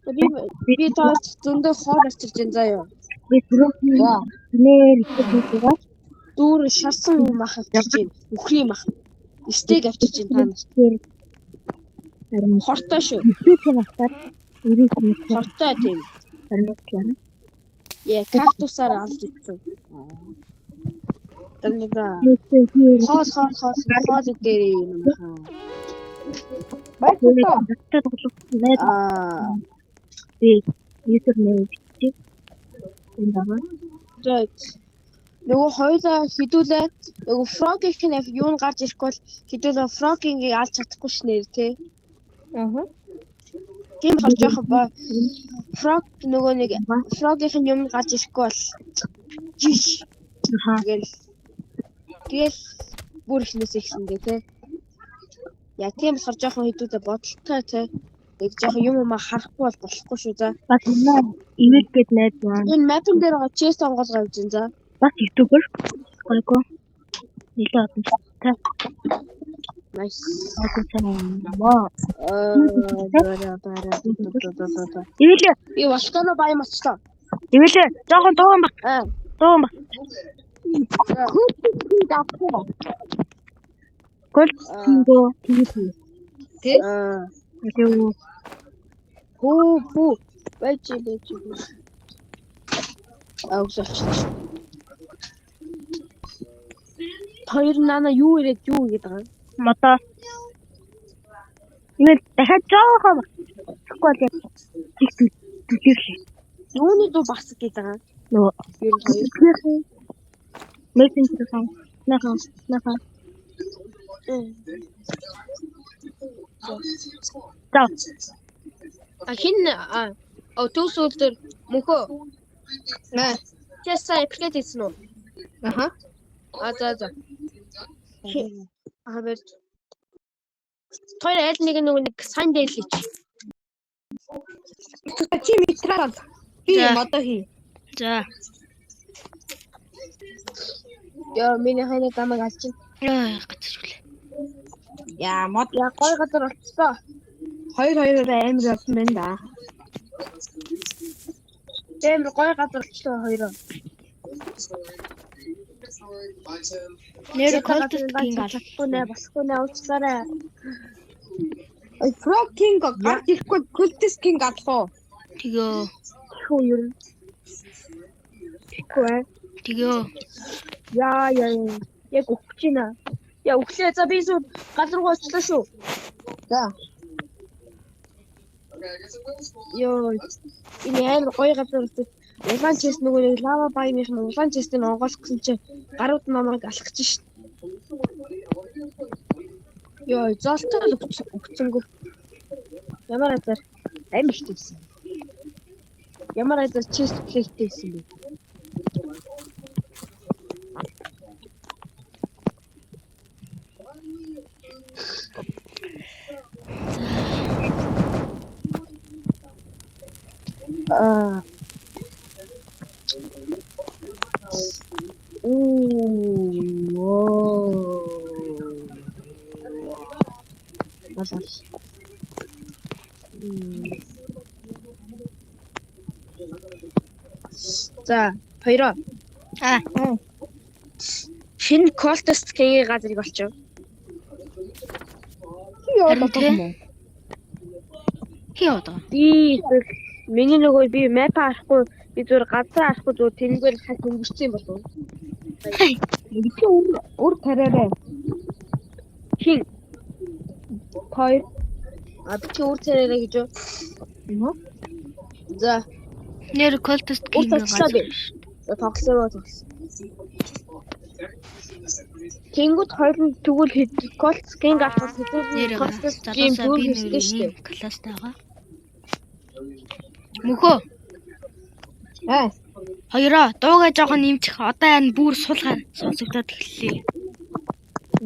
Би тоо зөндөө хоор авчирч энэ заяа. Би түрүү нэр ихтэй Дүүр шарсан мах авчирч байна. Үхрийн мах. Стейк авчирч байна та. Хортой шүү. ихтэй багтаад 90 Хортой тийм. харин Яа, кактусаар алж идсэн. Тэндэга. Хоол дээр юм хаа. Баярлалаа. Тэгээд би юутернээ бичиж энэ даа. Нөгөө хоёулаа хідүүлээ. Нөгөө фрогийнх нь юу н гарч ирэхгүй бол хідүүлээ фрогингийг алж чадахгүй шнээр тий. Тийм болж байгаа ба. Фрог нөгөө нэг фрогийнх нь юм гарч ирэхгүй бол жиш. Тэгэл бүр ихнээс ихсэн дээ тий. Яа тийм болохоор жоохон хідүүлээ бодолтой тий. Нэг жоохон юм харахгүй бол болохгүй шүү за. Бас имэйл гээд найз маань. Энэ мапн дээр байгаа чест онгоолгоо авч ин за. Бас ютубер гойко нэлээд одонтой. Nice. Ивэлээ. Би Волкано баян моцлоо. Ивэлээ. Жохон дуун баг. Дуун баг. Голдинго TV. Тэ? Юу. Хөө. Байж. Аусаач. Хоёр нана юу ирээд юу гэдэг юм? Мото. Ивэл дахиад жоохон тэгэхгүй л түлхэлээ. Юуны дуу бас гэдэг юм? Нөө. Ер нь хоёр. Мессенжер хан. Наха. За. Хин төсөлдөр мөхөө. Чесаа эпикэт хийсэн үү? Аха. За. Бэр. Тэр аль нэг сайн дээл хийч. Чи мэтрал. Би мото хий. За. Яа, миний хайна тамаг алчин. Гацчихвлээ. Яа, мод гой газар болчихсон. Хоёр амар явсан байна да. Амар гой газар болчихсон хоёроо. Нэр колтгийн болохгүй нэ уучлаарай. Frog King гарч ирэхгүй Cultist King алах уу? Тгөө. Хөө юу? Тгөө. Яа. Яг өгч байна. Яа өглөө за би сүү гал руу очлоо шүү. За. Йоо. Энэ амар гоё газар үүсэж улаан чест нөгөө нэг лава баямийнх нь улаан честийг онгойлгосон чинь гарууд намайг алхаж шít. Йоо, золтой өгцөнгөө. Ямар азар амар ихтэйсэн. Ямар азар чест плейтэйсэн бэ? За, хоёроо. Шинэ Cultist King-ийн газрыг олчих. Хиодоо. Миний нөгөө би map харахгүй би зүгээр газар харахгүй зүгээр тэнгээр хас өнгөрсөн болов уу? Чи өөр тараарай. Хин. Хоёр. Би чи өөр тараарай гэж юу? За. Нэр Cultist King газар. Тоглосон. Тэнгүүд хоёр нь тэгвэл Cultist King авах хэдүүлээ Cultist King дүүр хийсэн шүү дээ. Класс таага. Мөхөө. Хоёроо дуугаа жоохон нэмчих. Одоо энэ бүр суулгаар сонсогдоод эхэллээ.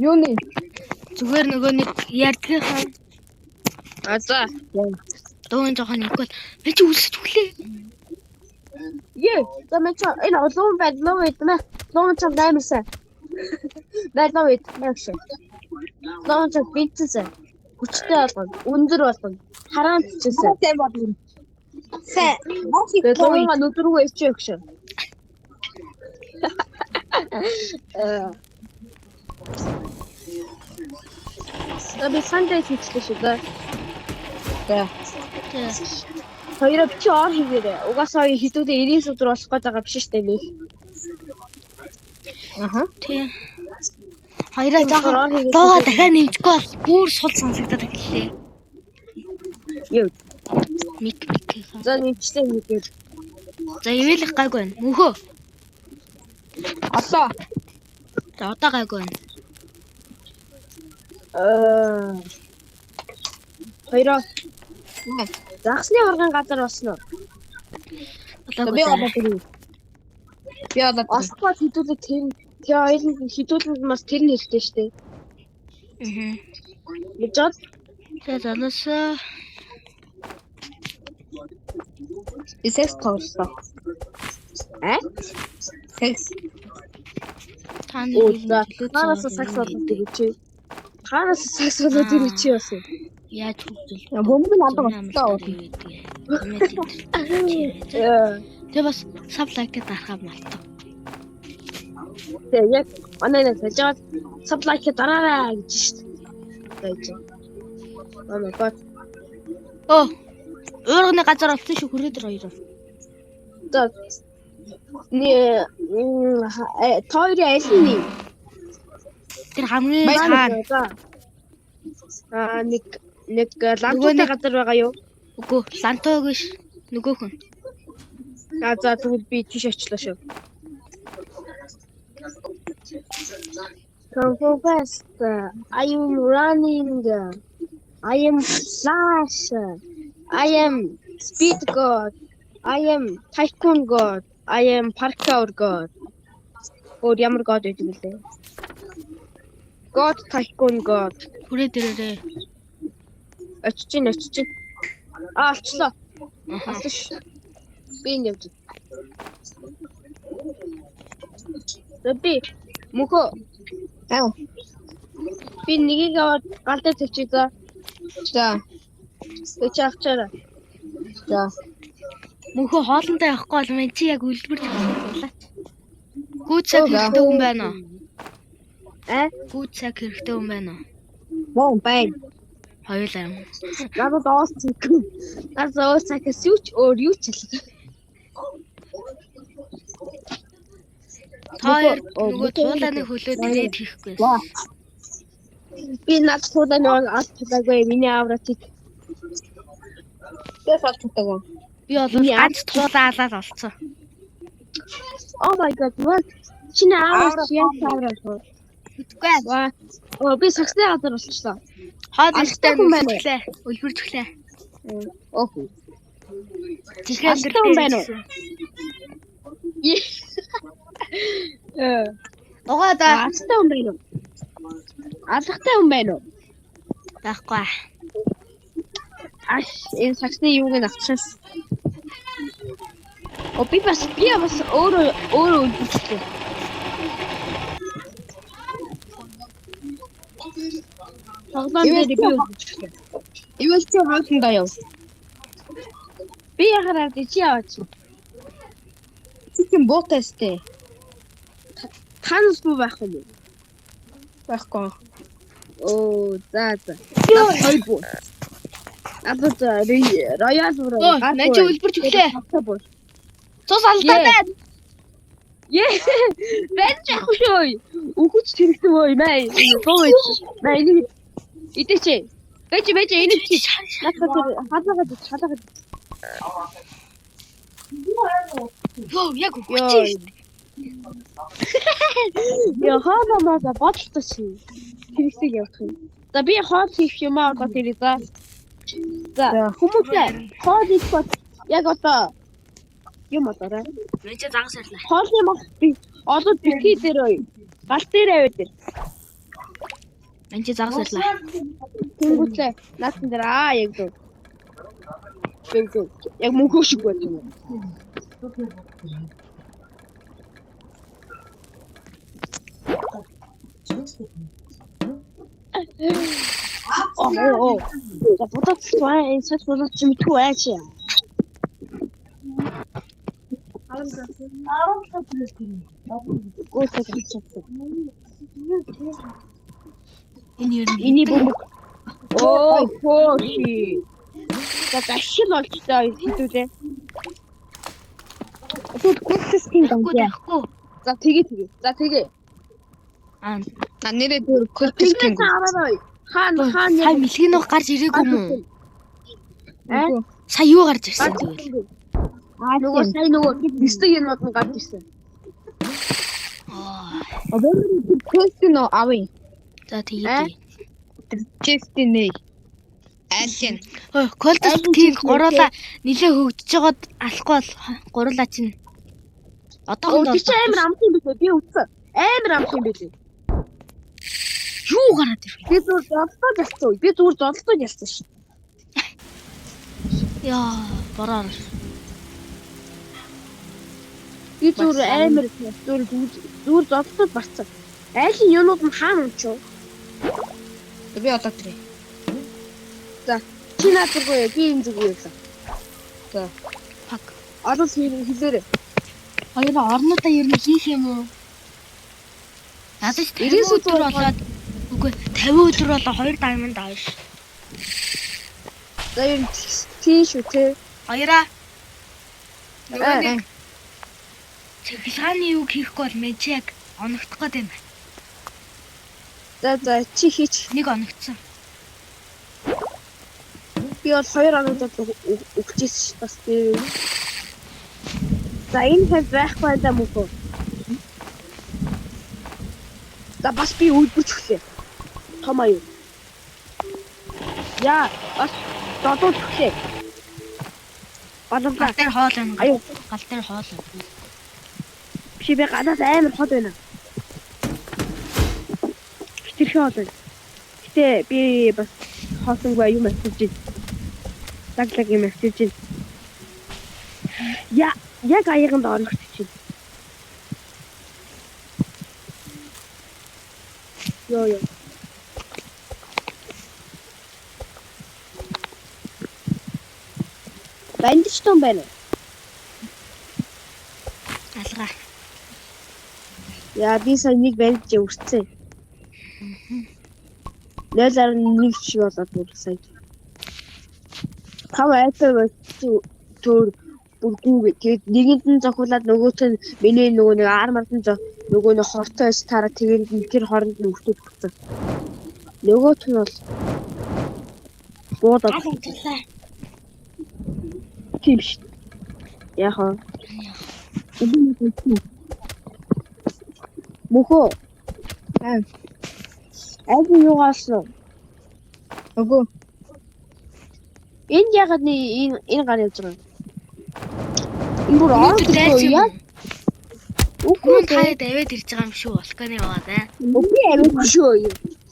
Юуны? Зүгээр нөгөө нэг ярьдгийнхаа. За. Дуугаа жоохон нэмэхгүй. Би ч үлсэж өглөө. За мэж энэ олон байдлаа мэдмэ. Лон ч наймсан. Байдлаа мэдмэ. Лон ч битсэн. Хүчтэй болгоно. Өндөр болгоно. Хараан чижсэн. Тэгээ луунга нүдрүүгээ ичээ өгш. Би сандаа хийчихлээ шүү дээ. Тий. Хоёроо чи ор хийгээрэй. Угаасаа хитүүдээ 90 өдөр болох гээд байгаа биш шүү дээ нэг. Аха. Тий. Хоёроо жоохон дуугаа дахиад нэмчихгүй бол бүр сул сонсогдоод эхэллээ. Юу. Мик. За нэмчихлээ нэгээр. За ивэлэх гайгүй байна. Мөнхөө. Одоо. За одоо гайгүй байна. Хоёроо. Загсны урган газар босно. Би одоо асхаа хитүүлээ тэр хоёрын хитүүлэнд бас тэр нь хэлтэй штэ. Мэдээд тэгээ залуус секс тоглосон. Секс. Таны ханаас секс болоод ирчихээ. Ханаас секс болоод ирчихээ бас. Яаж хөвжил. Бөмбөг надад болтоо. Тэгээ бас саблайк гэдэг арахаа малтаа. Тэгээ яг манай нэг жаа саблайк дараарай гэж шүү дээ. Oh my god. Уурганы газар олсон шүү хүрээдэр хоёр. За тойр ясны. Тэр хамгийн цаана. Нэг лантуутай газар байгаа юу? Үгүй, лантуу гэж нөгөөх нь. За тэгвэл би тийш очлоо шүү. Come fast. I am running. I am Flash. I am Speed God. I am Tycoon God. I am Parkour God. Ямар God гэдэг юм бэ? God Tycoon God. Хүрээдэрээ. Очиж. Олчлоо. Асууш. Би нэвж. Би мөхөө. Би нэгийг галдаа тавьчих за. За. Өч авчаарай. За. Мөнхөө хоолндоо явахгүй бол мен чи яг үлбэр тавьлаа. Гүү цаг хэрэгтэй хүн байна уу? Гүү цаг хэрэгтэй хүн байна уу? Мөн байна. Хоёулаа. Надад оосцэг. Надад оосцэг сүч өөр юу ч хэлээ. Хоёр нөгөө туулааны хөлөөд ирээд хийхгүй. Би над туулааны алцдаг миний авратыг. Тэс алцдаг. Би бол ганц туулаалаад олцсон. Oh my god. What? Чиний аврат яа аврат. Үгүй. Би саксны газар болчихлоо. Хоолтой үлбэрчлээ. Үлбэрчлээ. Ох. Тэхээ хүн байна уу? Угаа да. Алхтай хүн байна уу? Алхтай хүн байна уу? Байхгүй. Энэ саксны юуг нь авчихсан. Би бас өөрөө үлбэрчлээ. Тоглоом дээр би үлбэрчлээ. Ивэл чи хаалтандаа яв. Би яхаар чи яваач. Чи ботестэй. Танаас бүү байх юм. Байхгүй. За. Хоёр бүү. Надад роял руу гар. Наа чи үлбэрч өглөө. Цус алдаа байна. Бэж яах вэ? Үхэж тэрэгтэй боо юм аа. Наа энэ идэж. Бэж энэ чи хадаагаад. Яг үхэж. Яа хаамаа бодлоо чи. Тэрэгтэй явах юм. За би хоол хийх юм аа одоо тэрий за. За хүмүүсээ хоол хийх яг одоо юм одоо. Мен ч загас ирлээ. Хоол юм би олоод битгий дээр ой. Гал дээр аваад ир. Мен ч загас ирлээ. Тэнгүүтлээ наасан дээр яг дөө. Яг мөнхөө шиг байт юм. За бодож байна. Энэ сэт болоод чи мэдгүй аач. Гүйцэд хийчихсэн. Энэ ер нь Эний бөмбөг. Оо, хөөши. За ашиг олж таа хитүүлээ. Тут гүйцэсгийн байхгүй даа. байхгүй. За тэгээ. За тэгээ. Аа Нэрээ Тэнгээс көлтөсгийн. хараарай. Хаан сая мэлгийнөө гарч ирээг юм уу? Сая юу гарч ирсэн тэгвэл? Нөгөө сайн нөгөө бистэг юмуд нь гарч ирсэн. Көлтөсгийн авъя. За тэгээд. Честийн нэ. Айлын. Колтос тийм гуруула нилээ хөгжиж байгаад алахгүй бол гуруула чинь одоохондоо Би ч амар амт юм билээ. Би үтсэн. Амар амт юм билээ. юу гараад ирв? Би зүгээр золтой ялцсан. Би зүгээр золтой ялцсан шүү. Яа, бороо. Би зүгээр амар зүгээр золтой барцсан. Айлын юунууд нь хаана унчив? Би одоо тэрэ. Чи наад зүгөө би энэ зүгөө явсан. За. Пак. Одоо хэлээрэй. Хоёроо орнуудаа ер нь хийх юм уу? Надад 90 өдөр болоод үгүй 50 өдөр болоо 2 diamond ааш. За ер нь тийм шүү те. Хоёроо. Цэглгааны юу хийхгүй бол мен чи яг оногдох гээд байна. За чи хийч. Нэг оногдсон. Би бол 2 оногдод өгчээсэн шүү бас би. За энэ хэд байхгүй даа мөхөө. За бас би үлдэрч өглөө. Том аюу. Яа, бас додод өглөө. Гал дээр хоол байна. Аюу. Гал дээр хоол байна. Би гадаад амар хот байна. Хитэрхий хот байна. Гэтэ би бас хоосонгүй юм асууж байна. Лаглаг юм асууж байна. Яг аяганд орохч чинь. Йоо. Бандч том байна. Алгаа. Яа би сая нэг бандч өрцөө. 0.1 шиг болоод үрсэй. Тав айтай төр бүргүүгээ. Тэгээд нэгэнд нь зохиулаад нөгөөт нь миний нөгөө нэг армард нь нөгөө нэг хортойс тараа тэгээд тэр хооронд нь өртөд болсон. Нөгөөт нь бол буудаад тийм шүү. Яхаа. Мөхөө. Айгүй юугаасан. Өгөө. Энэ ягаад энэ гар явж байгаа юм? Энэ бүр яа. Үгүй таад аваад ирж байгаа юм шүү. Волканы яваад аа. би аваад шүү.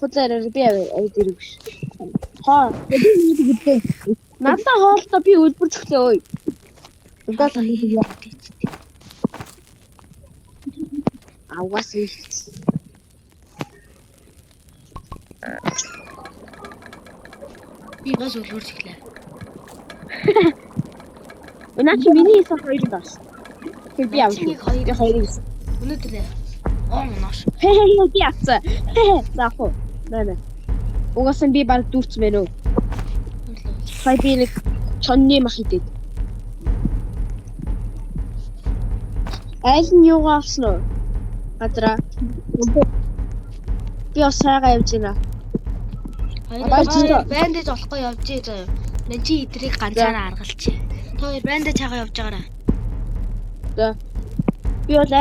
Худлаараа би аваад ирэх биш. Хоо. Би гэдэг. Надаа хоолтой би үлбэрч өглөө ой. Угаасаа хийх. Аваас их. Би бас үлгэрч ирлээ. Өнөөдөр чи миний хийсэн хоёр даас. Тэр би авах. Нэг хоёр. Би хоёрыг хийсэн. Өнөөдөр нош. Би авсан. Заах уу. Наа. Угаасаа би баг дүүрч мэнэ үү. Хай би нэг чонны мах идэв. Айл нь юугаа авсан уу? Гадраа. Би бас сайгаа явж байна. Хоёр бандаж олохгүй явж байгаа. Нэн чи идрийг ганцаараа аргалчих. Та хоёр бандаж хагаа явж байгаарай. За. Би бол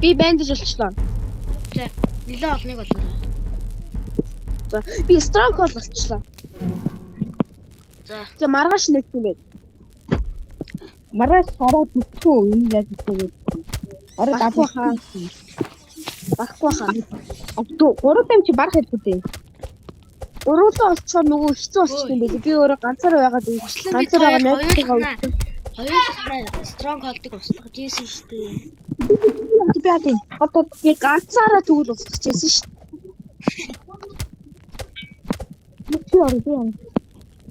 би бандаж болчихлоо. За, нэлээ олныг болгоно. За, би строк болчихлоо. За. За маргааш нэг юм байна. Маргааш хараад үзтгүү энэ яаж гэдэг. Орой Баггүй хаа. Баггүй хаа. Авто 3 тайм чи барах хэрэгтэй. Өрөөлөө олцохоор нөгөө хэцүү болчих юм байлээ. Би өөрөө ганцаараа байгаад ганцаар байгаа найзтайгаа хоёулаа strong hold-ыг устгаж ийсэн шүү дээ. би яа. Одоо би ганцаараа тэгвэл устгаж ийсэн шүү. Чи ороо.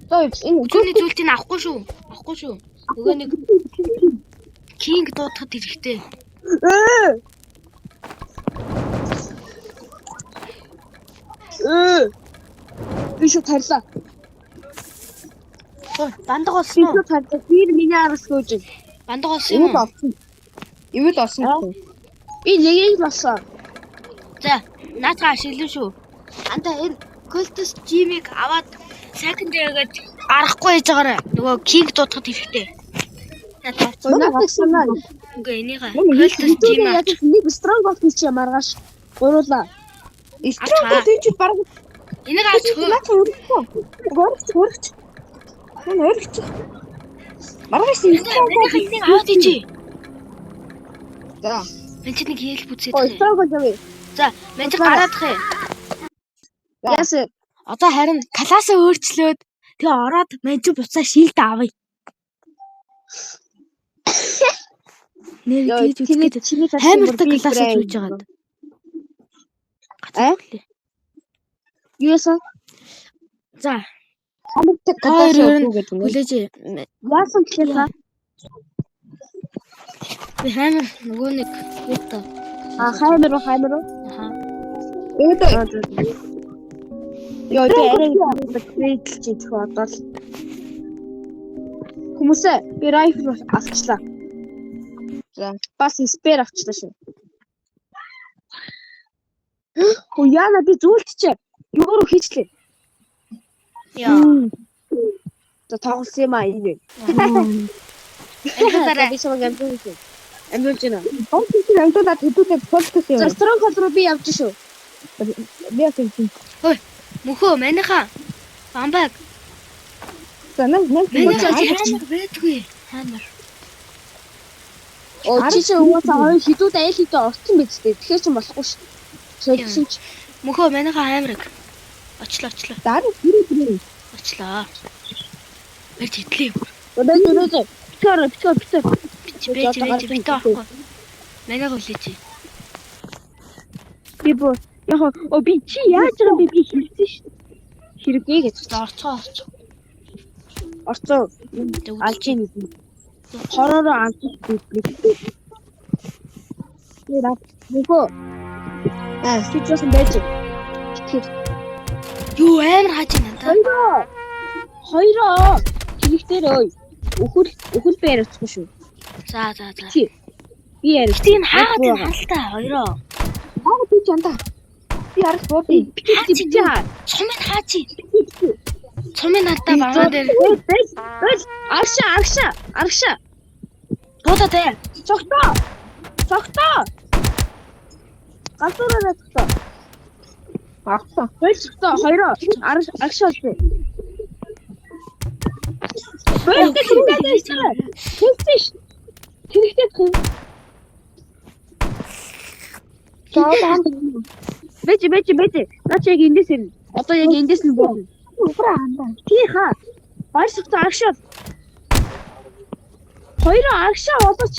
Той энэ Өчигний зүйлтийг авахгүй шүү. Авахгүй шүү. Нөгөө нэг King дуудахад хэрэгтэй. Би шүү тарлаа. Бандаг Би олсон уу? шүү тарлаа. Би миний араас гүйж. Бандаг олсон юм уу? Ивэл олсон. Би нэгийг болсон. За, наацгаа шилэн шүү. Анда энэ Cultist Jimmy-г аваад secondary-гээд арахгүй яж байгаарай. Нөгөө King дуудахад хэрэгтэй. Надад санаа. Үгүй энийг Cultist Jimmy Яг нэг strong болсон чи маргааш гуруулаа. Стрэнг тийч баг энийг авч наач өргөч. Энэ өргөч. Маргааш энийг аваад ичи. За. Мен чи нэг хэл бүцээд. Strong болсон. За, мен чи гараадах юм. Яс. Одоо харин клаасаа өөрчлөөд тэгээ ороод мен чи буцаа шилд авъя. Нэр тийж үзгээд хаймартай клаасаа зүүж байгаад. Юу яасан? За, хамтдаг хоёр гэдэг гэдэг нь хүлээж. Яасан гэхээр Би хаймар нөгөө нэг юутай. хаймар уу? Аха. Яа, би арай гэрэлж идэх одоо л. Хүмүүсээ би rifle авчлаа. За. Бас спер авчлаа шүү. Оо яна би зүйлчээ. Юу руу хийчлээ. Яа. За тоглосон юм аа энэ. Эхлээрээ Би сог амжуулсан. Амжуулж байна. Компьютер амтуудад хэдүүлээ подкаст За яваа. strong руу би явж шүү. Би яасан. мөхөө манайхаа бамбаг За нэг манайхаа хаймар байдгүй. Хаймар. Оо чи уусаа хоёр хідүүд айл хідээ орсон биз дээ. Тэгэхээр ч болохгүй шүү. Солисон ч. Мөхөө манайхаа хаймарыг очлоо. дараа бүрээ. Очлоо. Бэрт хэтлээ. Бэтэ. Битэр. Бич таахгүй. Манайгаа хүлээж. Би бо. Яг оо би чи яаж байгаа би хэлсэн шүү. Хэрэггүй гэж. Орцоо. Орцоо. Алж ийн. Хоророо алж би. Яа. Нөгөө. Чи жоохон байж. Тэгэхээр Юу амар хааж байна та. Хоёроо. Хэлэхтэр ой. Өхөл бээр өцгөө шүү. За. Чи. Би яа. Тийм хаагаад энэ хальтаа хоёроо. Аа би чанда. Би арах бооби. Чи хаа. Цомын хаачи. Цомын алдаа багаа дээр. Арша. Буудаа дээ. Цогтоо. Галтуураа цогтоо. Авсан. Цогтоо хоёроо. Аршаа дээ. Бэлдээ хэрэгтэй. Хэлсэн ш. Хэрэгтэй. Чааван. Бэж. Наач яг эндээс ирнэ. Одоо яг эндээс нь боо. Тий хаа. Баярсагт аршаа. Хоёроо аршаа болооч.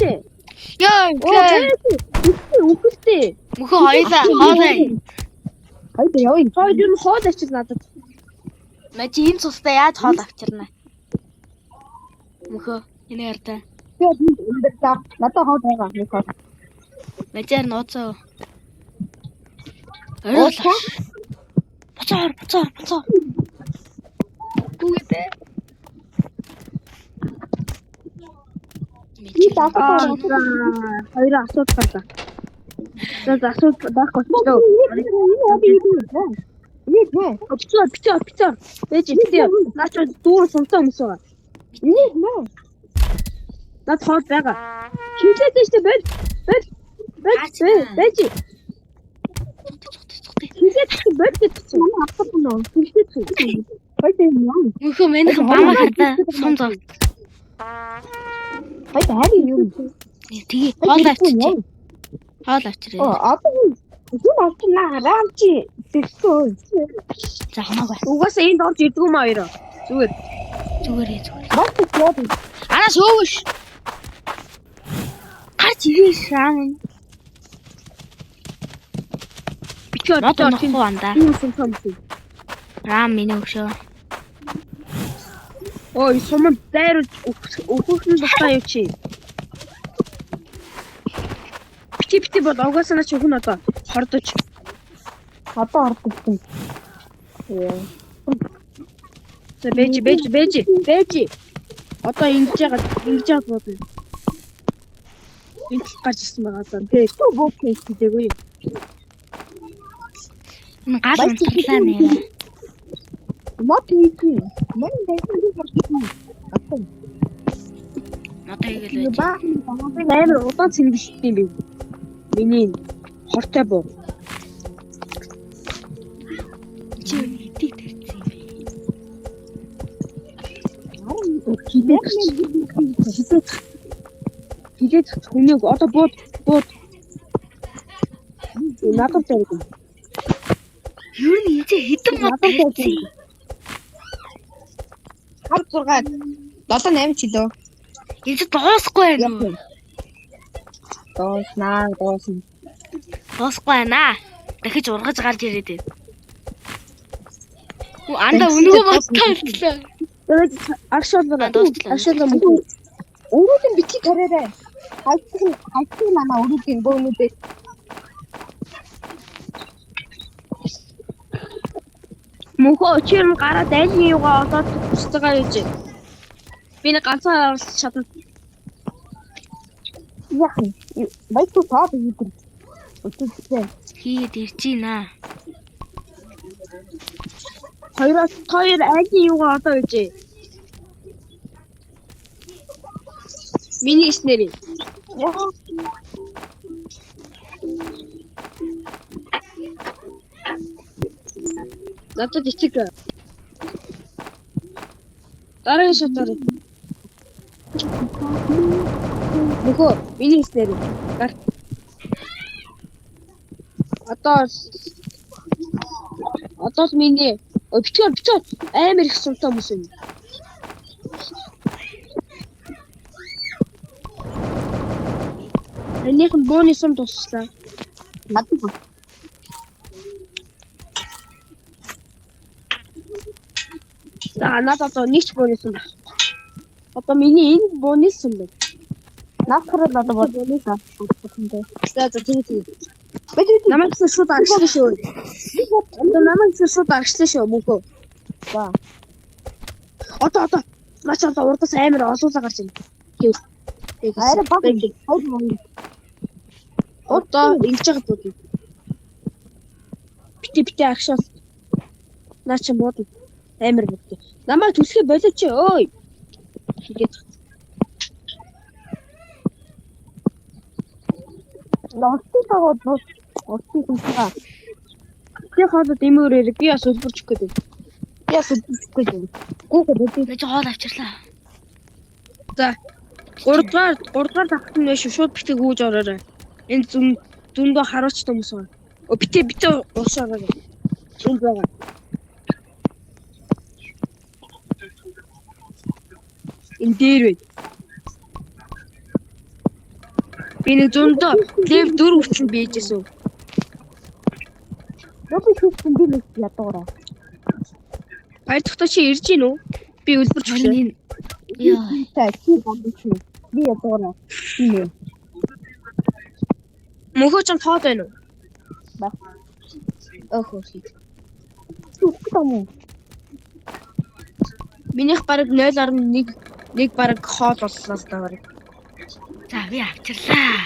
Яа, Үхэлтэй. мөхөө хоёлаа хоолой. Хайд явъя. Хоёр юу хоол авчил надад. Мэ чи энэ цустай яаж хоол авчирна? Мөхөө энэ яртай. Би өндөр надад хоо байгаа нэг хоо. Мажаар нууцаа. Ороо. Буцаа. Гүгдээ. Би даахгүй. Хоёр асуулт гарлаа. За асуулт даахгүй шүү. Битээ. Бэж. Наач дүүр сумтай хүмүүс байгаа. Наад хоол байгаа. Хинлээдэж штэ бэж. Бэж. Хинлээдэж бэж гэж. Манай авахгүй нөө. Хинлээдэж. Хайд юм. Мөхөө манайхан бамаа хардаа сум зов. Хайд харин юу. Тэгээ хоол авчирчээ. Хоол авчирээ. Одоо юу авчнаа раамчи тэгсөө. За хамаагүй. Угаасаа энд орж идэггүй маа хоёроо. Зүгээрээ. Бат яа. Анаас өөгш. Гарч ирээш раам. Битээ. Надад нөхгүй андаа. Дүүр сумтай хүмүүс. Раам миний өгшөө. Ой, сумд дайруулж өөхөх нь дутаа юу чи. бити бол угаасаа ч өгнө одоо хордож. Одоо ордогсон. За бэж. Одоо ингэж яагаад бодно. Энд гарч ирсэн байгаа одоо. Тэгээд бок хийдэггүй. Гал унтарлаа нэрэ. Мод хийх. Мэн дэйсэн хийх. Одоо игээл байж. Амар удаан цэвэрлэлт юм би. Миний хортой боо. Чи идэх тарьсан юм бэ? Хилээд хүнийг одоо бууд. Надад тарих. Юу нэг хитэн мод тарьсан. 5 6 7 8 кг. Энэ доосгүй байна уу? Дооснаа. Доосгүй байна. Дахиж ургаж гарч ирээд байна. Анда өнөөгөө бодтолтлоо. Тэгээд аршаалаа мөн. Өөрөөр бити тараарай. Хайцсан манай өөрийн бөөнүүдээ. Мөнхөө өчир нь гараад айлын юугаа олоод хүстэйгаа юуж. Би нэг ганцаар оруулах чадна. Яах вэ? Байцуу таад хийдэг. Өчигдээ. Хийд ирчихнаа. Хоёр айлын юугаа олоо гэж. Миний снэри. Надад ичиг. Дараагийн шатаар. Мөхөө миний снэри. Гар. Одоо л миний битгэр амар их сумтай хүмүүс юм. Энийхэн бооны сум тусчлаа. Надад. Надад одоо нэг ч бооны сум байна. Одоо миний энэ бооны сум байна. Наахрал одоо бодвол За тийм. Намайг шууд аргачлаа шүү. Одоо намайг шууд аргачлаа шүү мөнхөө. За. Одоо наач одоо урдаас амар олуулаа гарч ирнэ. Гэв. Арай баг. Одоо ингэж байгаа бод. Бити агшаал. Наач бод. Амар бод. Намайг түлхээ болооч өөй. Хийгээд. Оцсон байгаа. Би хаад дэмүүрээр би бас үлбэрч гээд. Нэг хоол авчирлаа. За. 3 дугаар тагт нь биш шууд битэг үүж ороорой. Энэ зөндөө харуулч хүмүүс байна. Битээ уушаарай. Энд байгаа. Энэ дээр бай. Би нэг зөндөө лев 4 хүртэл бийжсэн. Роби шүүсэн би нэг ядуураа. Баяр тогтоо чи ирж гин үү? Би үлбэрч өглөө. Яа. Чи бомбч. Би ядуураа. Тийм. Мөнхөө ч тоод байна уу? Ба. Охоо хий. Түгтэмээ. Минийх бараг 0.1 бараг хоол боллоо л даа бараг. За би авчирлаа.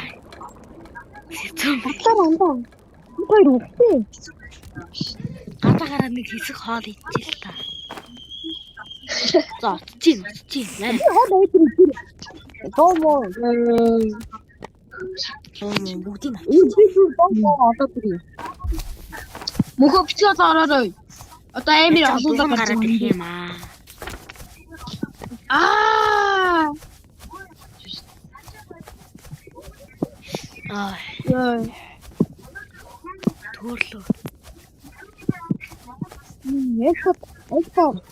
Сэцэн Батлаа. Хоёр үхтэй. гадаа нэг хэсэг хоол идчихэл та. За чинь. Хоол ээдрээ. Доомо. Бүгдийг Одоо тэр. Мөнхөө битгээс ороорой. Одоо амар олуулаа гараад гараад ирэх юм аа. Яа. Төрлөө.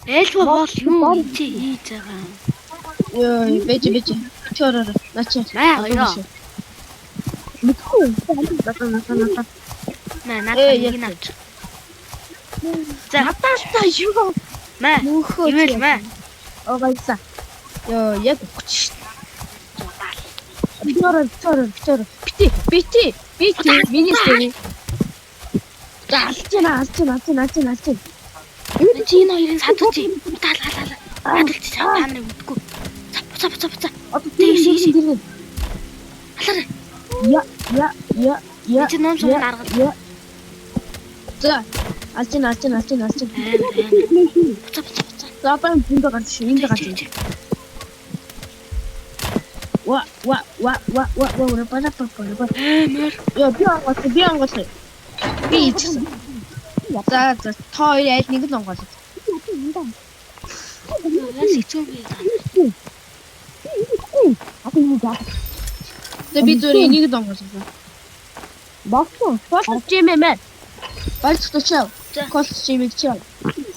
Эльфо хоол юу чи хийж байгаа. Яа, бэж. Чороо. Начаа. Яа. мэдгүй. Ната. Надад нэг авч. За Натаа юу? Мөнхөө. Ивэл мэ. Огайса. Яа, яг өгч. Чороо. BT миний стори. За алж байна. Чи энэ хоёрын садууч. Таалаа. Адилч та нарыг мэдгүй. Буцаа. Одоо Алаарай. Я. Чи ном сум гаргал. За алж байна. Буцаа. За одоо энд гарч шүү. Энд гарч. Ва. Амар. Би онгоцгоо. Би ичсэн. За та хоёр аль нэг л онгоцгоо. Яс ичгүй би. Би зүгээр энийг л онгоцгоо. Багсан. Кол чимээ. Баярлалаа. Кол чимээ чаа.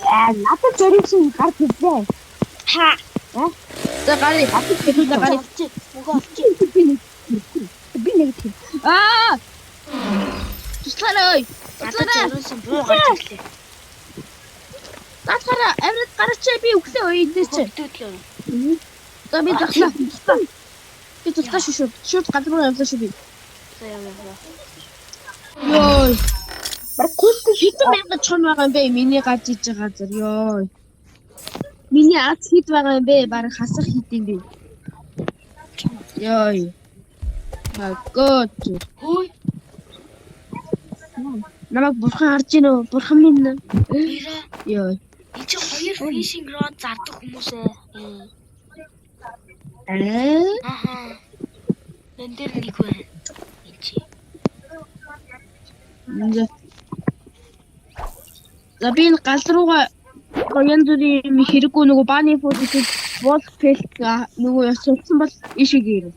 Надад зориулсан гард үзээ. За гарыг. Би нэг тийм. Туслаарай. Надад зориулсан буу гарч ирлээ. Тасараа аврал гарч би өглөө үедээс чи. Хөтөлөө. За би заглаа. Би туслаа шүү. Шууд гадар руу явлаа шүү би. За яа. Йой. Баркуут Хитэн мянга чон байгаа юм бэ? Миний гарч иж байгаа газар. Йой. Миний аз хит байгаа юм бэ? Бараг хасах хит юм бэ. Йой. Магот. Хөөе. Намайг бурхан харж гин үү? Бурхан минь. Ира. Йой. Энд чи хоёр фишинг род зардаг хүмүүс ээ. Аха. Энд дээр нэг байна. Энд чи. За би энэ гал руугаа янз бүрийн хэрэггүй нөгөө бааны фотог волфелк нөгөө явсан бол ишиг ирээ.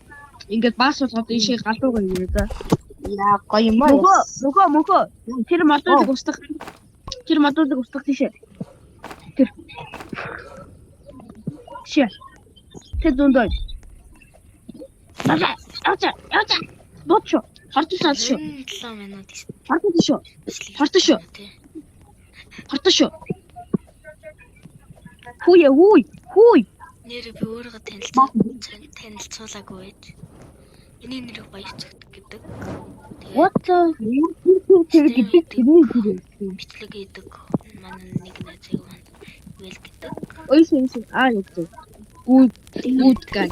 Ингээд баас болгоод ишиг гал руугаа ирээ за. яа гоё юм аа. Мөхөө. Тэр модуудыг устгах. Тийшээ. Тэр. Шээ. Тэр дундой. Яваа. Бочо. Хартсан шүү. 7 минут. Хартсан шүү. Хүй. Нэр би өөрийгөө танилцуулаагүй байж. Миний нэрийг баяр цогт гэдэг. What the Бичлэг гэдэг. Манай нэг найзыг байна. Үйл гэдэг. Ой яа. Good guy.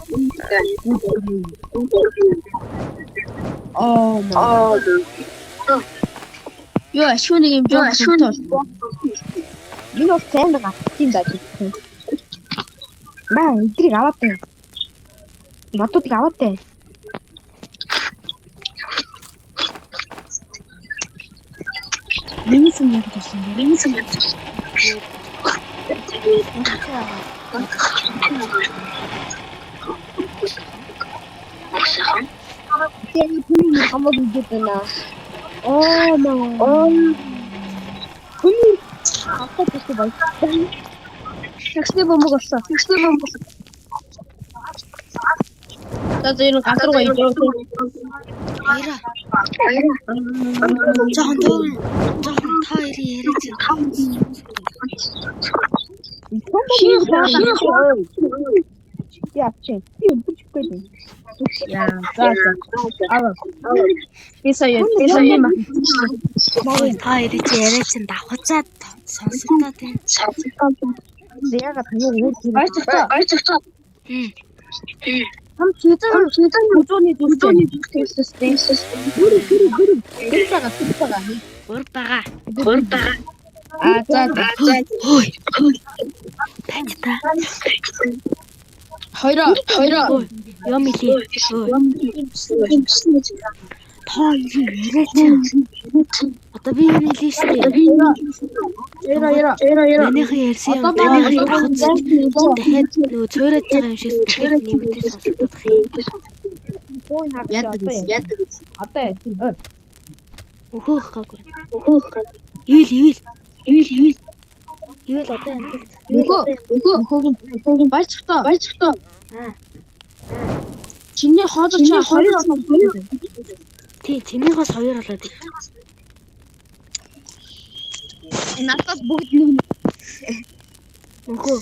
Oh. Йоо шүүнийг юм жоо шүүн. Миний цаанд гацсан даа. Наа идрийг аваад байна. Матуудыг аваад байна. Миний юм яг гэсэн. Тэгээд хүний хамаг үгээд байна. Хүний хатад биш бай. Такси бомбог олсон. За энэ газар гоё юу. Ира. Жохон та хоёрын яриач. Яа чи. Би бүчихгүй юм. Яа. Аа. Эсээ юм. Та хоёрын яриач давхацаад сонсогдоо тийм. Яагаад таны өөр Баярцагтаа. Хам чийтэн бүзүүний дүртэй. Гур бага. За. Хөөе. Бач та. Хоёроо. Юм илээ. Та яриач. Одоо би юм илээ шүү дээ. Яра. Манайхан ярьсан юм. Манайхан дахиад нөгөө цойроод байгаа юм шиг дахиад нэмэгдэж сонсогдох юм. Яадаг. Одоо Өөхөх гаггүй. Ивэл. Ивэл одоо энэ. Мөхөө баярцагтаа. Чиний хоолой чаа 2 Тий, тэмийнхээс 2 болоод. надад бүгд нэг. Мөхөө.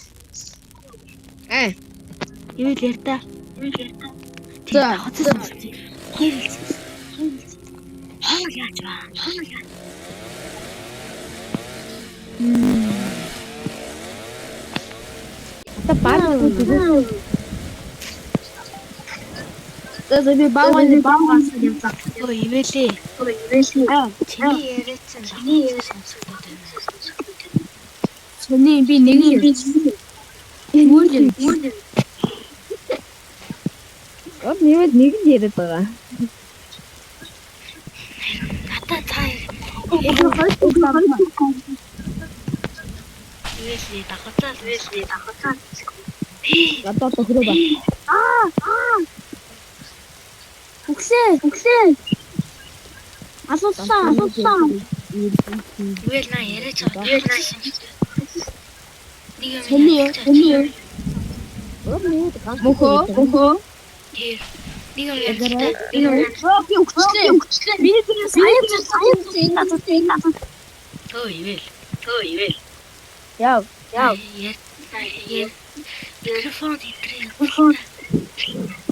Ивэл ярьда. За. Хаа яаж ба? Та баг. Тэгээд би баавны баавгаас явсан. Өө ивэлээ. Чиний яриач сонсогдоод байна. Сони би нэг юм. Үүн. Нэмээд нэг нь яриад байгаа. Надаа цаа. Ивэлээ дагацаа. Одоо тохироо ба. Хүксэн. Асуусан. Ивэл на яриач байгаа. Сони. Мөхөө. Нэг юм ярьдаг. Би өгчлээ. Миний тэр саяхан энэ надад. Өө ивэл. Яв. Микрофон итрээ. Микрофон итрээ.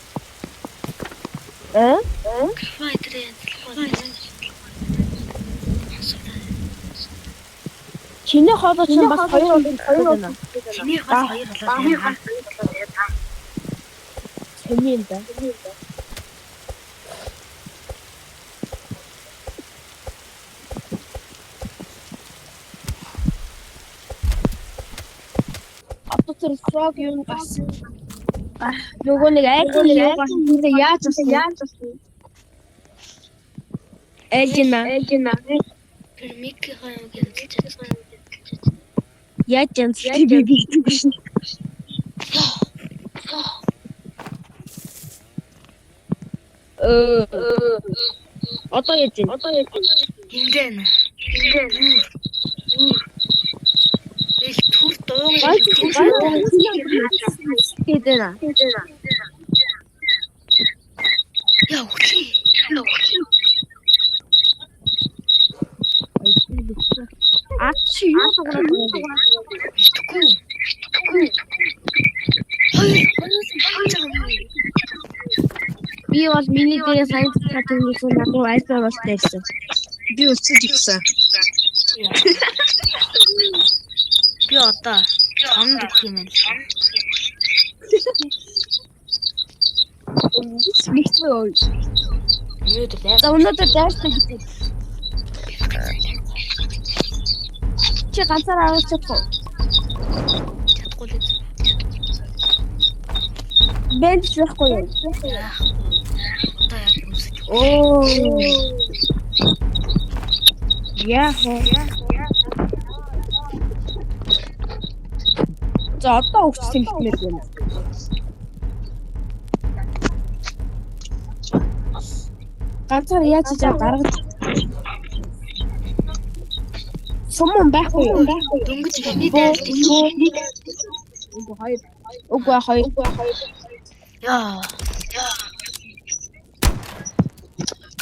Чиний хоолой чинь бас 2 байна. Чиний бас 2 болоод байна. Сони энэ. Тэр фрог юм бас. Нөгөө нэг айхын яаж авсан? Элжина. Тэр микрофон юм гэж хэлж Яаж би бийдэг шин. Одоо яаж юм? Хиндэн. Ил түр дууг Тэдэнэ. Яа үхлээ. Чи юу тоглоод байгаа юм? Би бол миний дээр сайн цацсан гэсэн надад айсаа бас тавьсан. Би өсөж игсэн. Би одоо том гэх юм байна. Смихтвол. За өнөөдөр дайртай гэдэг. Чи ганцаараа авч чадахгүй. Чадахгүй л. Бэнч байхгүй юу? Одоо яг үсэж. Оо. Яа. За одоо өгч тэмдмээр байна. Ганцаар яаж хийж гаргаж Суман байхгүй юу? Дөнгөж миний дайлт хэлээ. Үгүй хоёр. Яа.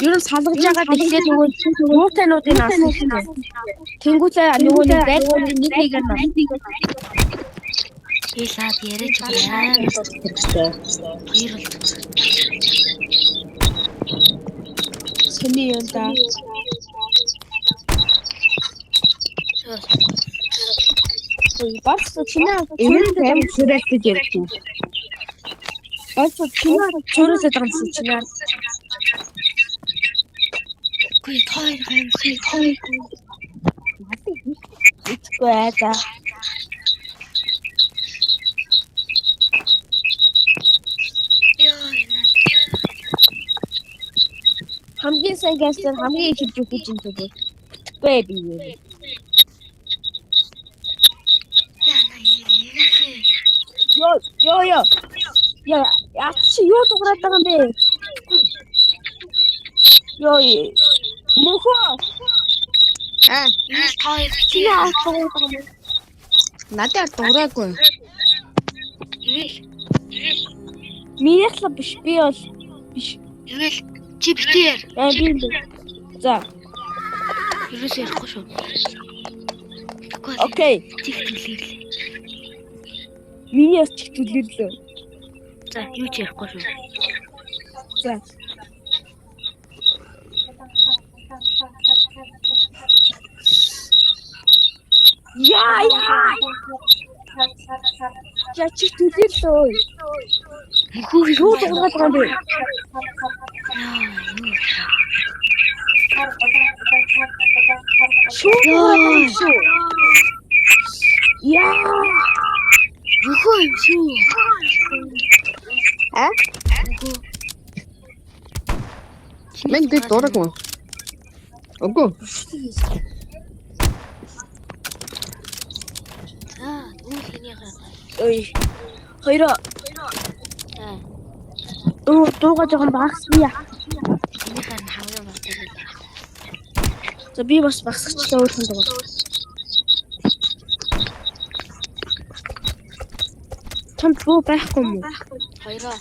Юу салгаж байгаа тэгэхээр нөгөө муутайнуудын асуулт. Тэнгүүцээ нөгөө нэг дайлгын нэг нэгээр нь. Илаад яриач байна. Хоёр бол. Сони юм да. Бас чинаа чөрөөсөж ярьдаг. Бас чинаа чөрөөсөж байгаа юм чинаа. Гүй тойр хэмсээ. Итгэхгүй аа. Хамгийн сайн гастер хамгийн их хийж өгч юм зүгээр. Итгэхгүй би юу. Йоо. Яа чи юу дуурайд байгаа юм бэ? Йоо. Мөхөө. Тойр Чи яа дуурайд байгаа юм бэ? Надад дуурайгүй. Минийх л биш би бол биш. Ивэл чи битээр. Би. За. Юус ярихгүй шүү. Окей. Тэгтгэлээ. Миний яц чигтүүлэрлээ. За, юу ч ярихгүй шүү. За. Яа. Чи түлээлөө. Мөхөө Юу дуурайж байгаа юм бэ? Шүү. Яа. Мөхөө юм шүү. Мен дэ дураагүй. Үгүй. Үүлхний хаа. Ой. Хоёроо. Дуугаа жоохон багасгая. Энийг харин хамгийн багтаа. За би бас багсгачлаа өөрхөн дуугаа. Чамд буу байхгүй юм уу? Хоёроо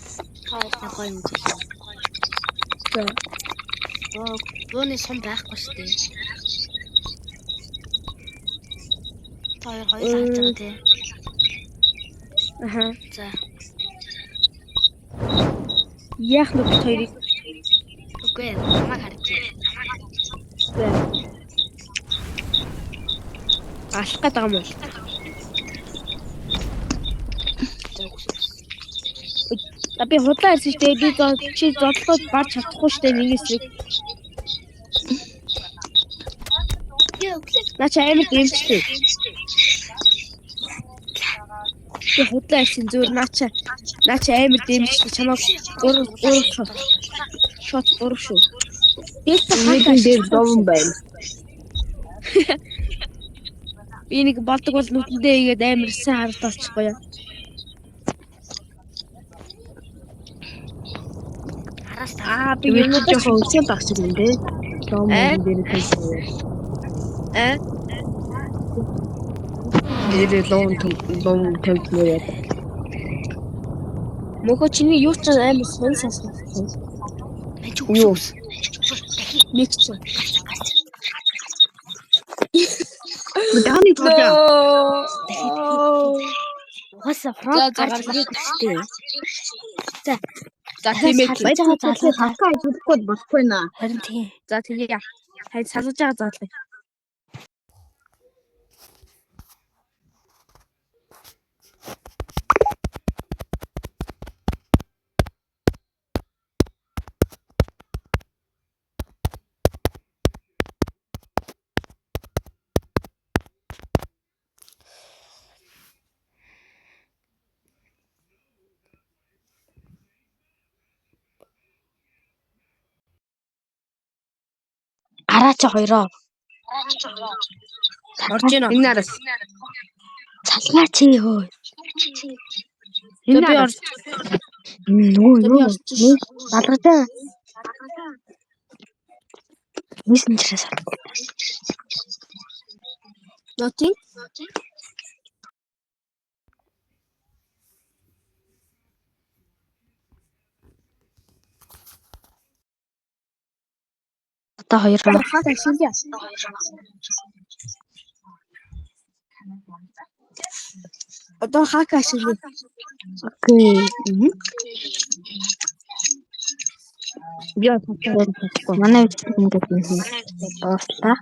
хаагаад гоё юм зүйл. За. Бууны сум байхгүй шүү дээ. Хоёр хааж байгаа тий. Аха. За. Яах нүг хоёрыг. Үгүй ээ, намайг харчих. Алах гээд байгаа юм уу? Би худлаа ирсэн шүү дээ. Би чи зодлоод барж чадахгүй шүү дээ нэг эсрэг. Наач амар дэмжлээ. Би худлаа ирсэн зүгээр наач амар дэмжлээ. Чамаа 3 шот 3 шүү. Нэгэн дээр зовн байна. Би нэг болдог бол нүдэндээ игээд амар сайн харагдчихгүй яа. Би Юу ч жоохон өсөнд багч юм дээ. Том дээр хэлсэн. Дээр лон темплэр яа. Мөхөө чиний юу ч амар сонь сонсох. Юу? Нэг ч. Дааны тоо. Угаасаа фронт гарч ирэх үстэй. За тийм ээ. Баяжгаа заалаа хакаа зүтгэхгүй болохгүй наа. Харин тийм. За тэгээ. Хай салгаж байгаа заалаа. Араач хоёроо. Орж ийн. Энэ нараас. Цалгаа чи хөө. Энэ Би нараас. орж. Нөгөө балгажаа. Мессенжерээс харахгүй. Нотин. Одоо хоёроо. Хаад ашиглая. Одоо хак ашиглая. Окей. Би одоо Манай үеийн ингээд байна. Боослаа.